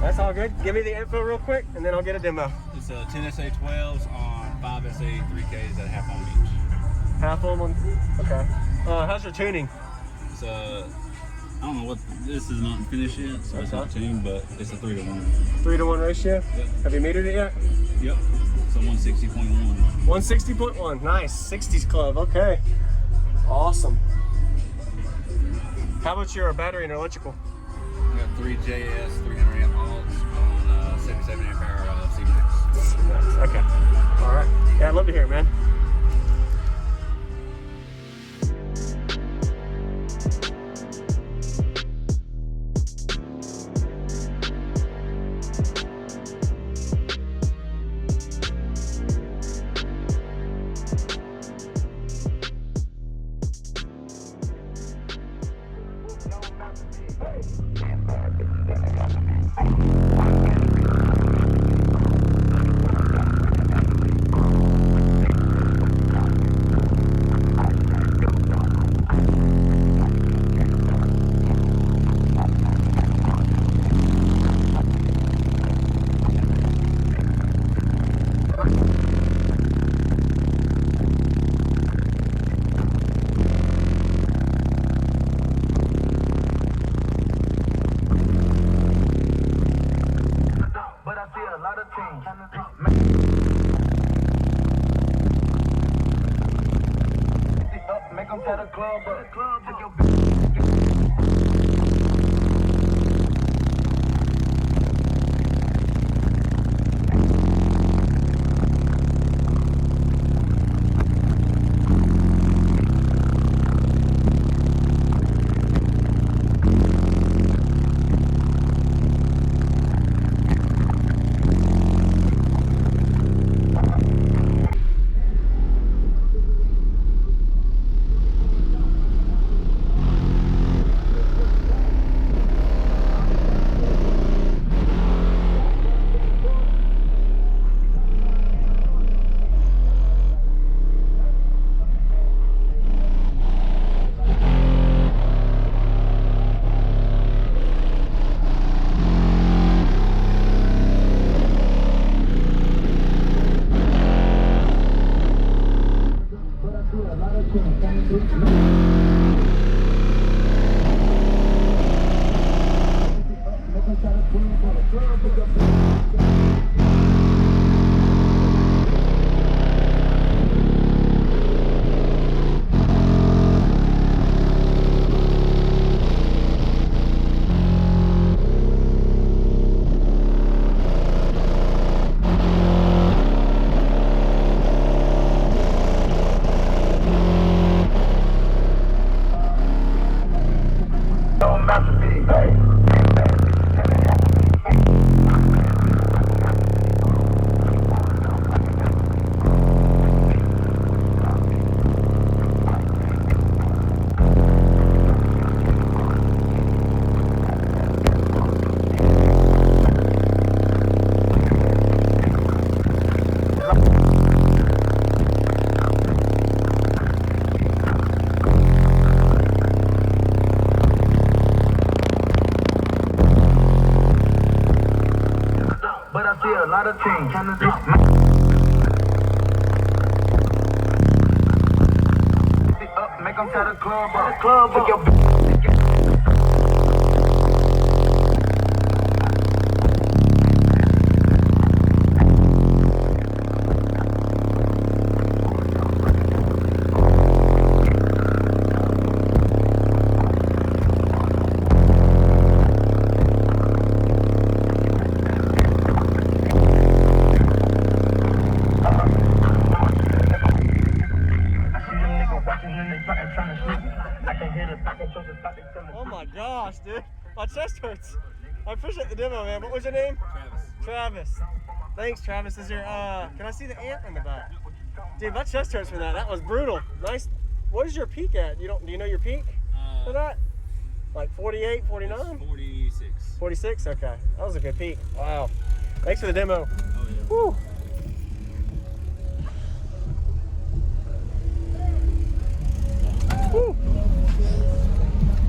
That's all good. Give me the info real quick, and then I'll get a demo. It's 10 SA12s on 5 SA3Ks at half ohm each. Half ohm on. Okay. How's your tuning? It's I don't know what, this is not finished yet, so it's not tuned, but it's a 3-to-1. 3-to-1 ratio? Yep. Have you metered it yet? Yep. It's a 160.1. 160.1. Nice. 60s club. Okay. Awesome. How about your battery and electrical? I got 3 JS 300 amp alts on 77 amp hour C-Max. Okay. All right. Yeah, I'd love to hear it, man. Oh my gosh, dude. My chest hurts. I appreciate the demo, man. What was your name? Travis. Thanks, Travis. Is your can I see the amp in the back? Dude, my chest hurts from that. That was brutal. Nice. What is your peak at? Do you know your peak for that? Like 48, 49? 46. 46? Okay. That was a good peak. Wow. Thanks for the demo. Oh yeah. Woo. Woo.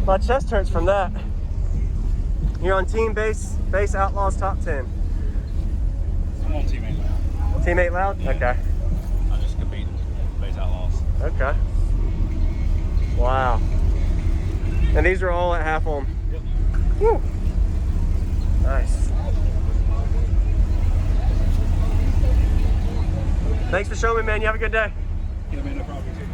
My chest hurts from that. You're on Team Bass Outlaws Top 10. I'm on Teammate Loud. Teammate Loud? Yeah. Okay. I just compete in Bass Outlaws. Okay. Wow. And these are all at half ohm. Yep. Woo. Nice. Thanks for showing me, man. You have a good day. Yeah, man, no problem. You too.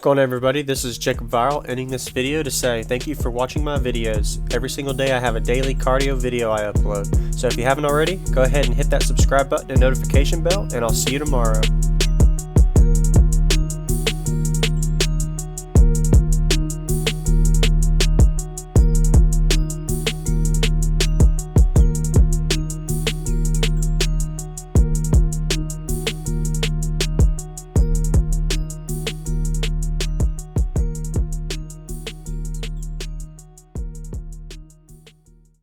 What's going on, everybody? This is JacobViral, ending this video to say thank you for watching my videos. Every single day I have a daily cardio video I upload. So if you haven't already, go ahead and hit that subscribe button and notification bell, and I'll see you tomorrow.